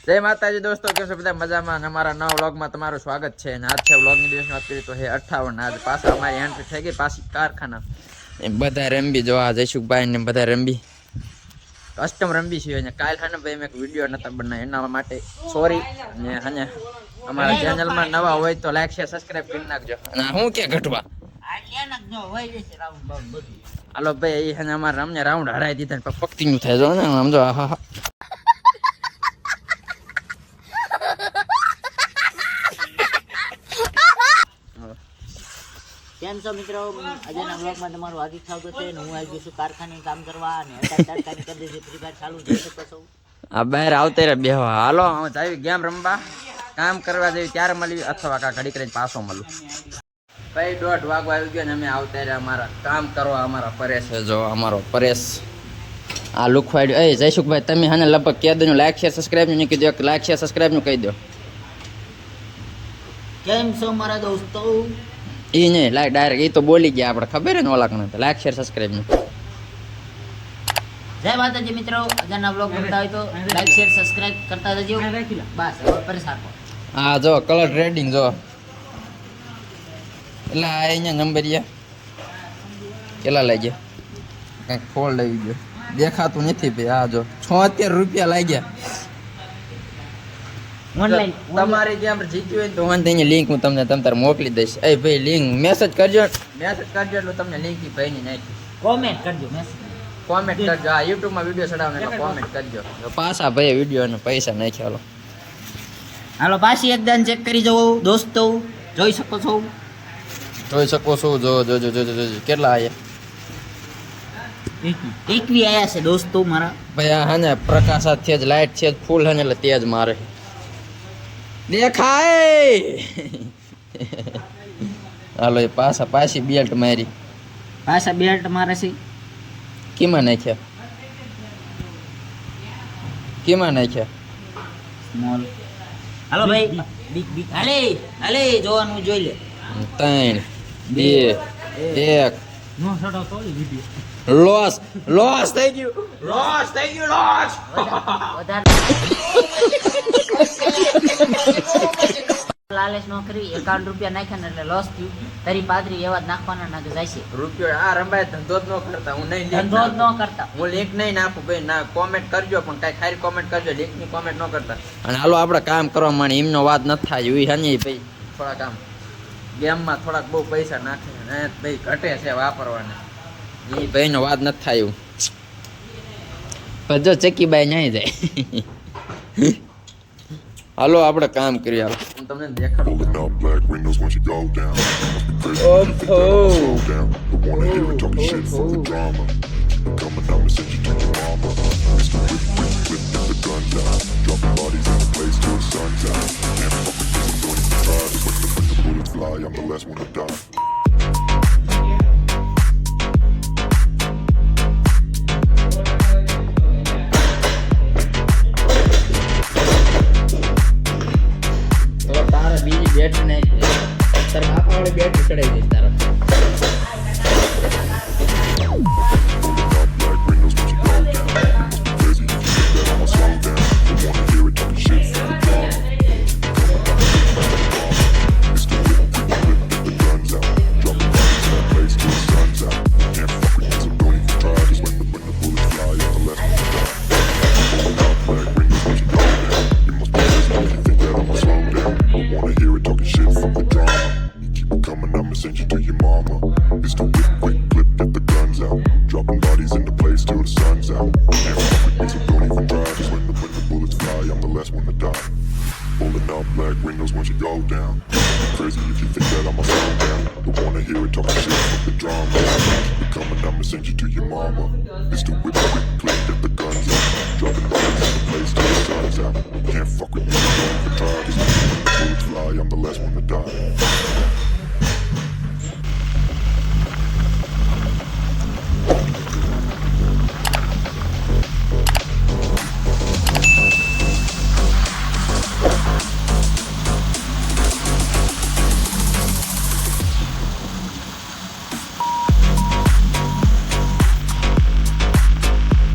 જય માતાજી દોસ્તો, કેમ છો બધા? મજામાં. અમારા નવા વ્લોગમાં તમારું સ્વાગત છે. અને આજ છે વ્લોગની દિવસની વાત કરીએ તો હે 58. આજ પાછા અમારી એન્ટ્રી થઈ ગઈ પાછી કારખાના. બધા રંબી જો આ જયસુખભાઈ ને બધા રંબી કસ્ટમ રંબી છે. અને કાલ ખાને ભાઈ મેં એક વિડીયો નતા બનાવ્યો એના માટે સોરી. અને અમારા ચેનલમાં નવા હોય તો લાઈક શેર સબસ્ક્રાઇબ કરી નાખજો. અને હું કે ઘટવા હાલો ભાઈ એ અમારે અમને રાઉન્ડ હરાવી દીધા પક્તિ નું થાય જો ને સમજો. હા કેમ છો મિત્રો? આજના બ્લોગમાં તમારું હાર્દિક સ્વાગત છે. હું આવી ગયો છું કારખાને કામ કરવા અને અત્યારે કરી દીધી ફ્રી ફાયર ચાલુ જોઈ શકો છો. આ બહાર આવતે રે બેહવા. હાલો હું જાવી ગેમ રમવા, કામ કરવા જેવી ત્યારે મળવી અથવા કા ઘડી કરીને પાછો મળું. ભાઈ 1:30 વાગવા આવી ગયો ને અમે આવતા રે અમારા કામ કરવા. અમારા પરેશ જો અમારો પરેશ આ લુખવાડ્યો. એ જયસુખભાઈ તમે હાને લગભગ કહી દો લાઈક શેર સબસ્ક્રાઇબ નું કહી દો. લાઈક શેર સબસ્ક્રાઇબ નું કહી દો. કેમ છો મારા દોસ્તો? એ નહીં લાઈક ડાયરેક્ટ એ તો બોલી ગયા આપણે ખબર ને ઓલા કને લાઈક શેર સબસ્ક્રાઇબ નું. જય માતાજી મિત્રો, આજના બ્લોગ ગમતા હોય તો લાઈક શેર સબસ્ક્રાઇબ કરતા જજો. બસ હવે પરેશાન હા જો કલર ટ્રેડિંગ જો એટલે આ અહીંયા નંબર કેટલા લાગ્યા? કંઈક ફોલ્ડ આવી ગયો દેખાતું નથી ભાઈ. આ જો 76 રૂપિયા લાગ્યા. ઓનલાઈન તમારી જે આપણે જીત્યું હોય તો હું તેની લિંક હું તમને તમતાર મોકલી દઈશ. એ ભાઈ લિંક મેસેજ કરજો એટલે તમને લિંક ની ભાઈની નાખી. કોમેન્ટ કરજો, મેસેજ કોમેન્ટ કરજો. આ YouTube માં વિડિયો ચડાવને એટલે કોમેન્ટ કરજો. પાછા ભાઈ વિડિયો અને પૈસા નાખ્યા. હાલો પાછી એકદમ ચેક કરી જવો દોસ્તો. જોઈ શકો છો જો કેટલા આયા? 21 આયા છે દોસ્તો મારા. ભાઈ આ હાને પ્રકાશ છે જ લાઈટ છે જ ફૂલ હે એટલે તેજ મારે દેખાય. હાલો એ પાછી બેલ્ટ મારી. પાછા બેલ્ટ મારે છે. કેમાં નાખ્યા? સ્મોલ. હાલો ભાઈ બિગ હાલે જોવાનું જોઈ લે. 3 2 1 નો છોડો તો વિડિયો લોસ થઈ ગયું. લાલચ નો કરી. 51 રૂપિયા નાખ્યા ને એટલે લોસ થયું. તરી પાદરી એવા જ નાખવાના ના જાય છે રૂપિયો. આ રંબાઈ ધંધો જ ન કરતા. હું નહીં ધંધો જ ન કરતા. હું લિંક નહીં નાખું ભાઈ. ના કોમેન્ટ કરજો પણ કઈ ખારી કોમેન્ટ કરજો, લિંક ની કોમેન્ટ ન કરતા. અને હાલો આપણે કામ કરવા માંડી. એમનો વાત ન થાય એ હની ભાઈ. થોડા કામ ગેમમાં થોડાક બહુ પૈસા નાખે ને ભાઈ ઘટે છે વાપરવાના. એ ભાઈનો વાત નથી થાય એવું. જો ચક્કીબાઈ નહીં જાય. હાલો આપણે કામ કરીએ. હાલો હું તમને દેખાડું. I'm the last one to die. તારા બીજી બેટ નહીં તારા બાપા વાળી બેટ ચડાવી દઈશ તારા. Send you to your mama. It's the whip, quick, flip, get the guns out. Dropping bodies in the place till the sun's out. And fuck with me, so don't even try. Just when the bullets fly, I'm the last one to die. Pulling out black windows once you go down. Crazy if you think that I'ma slow down. Don't wanna hear it talking shit, fuck the drama. Keep it coming, I'ma send you to your mama. It's the whip,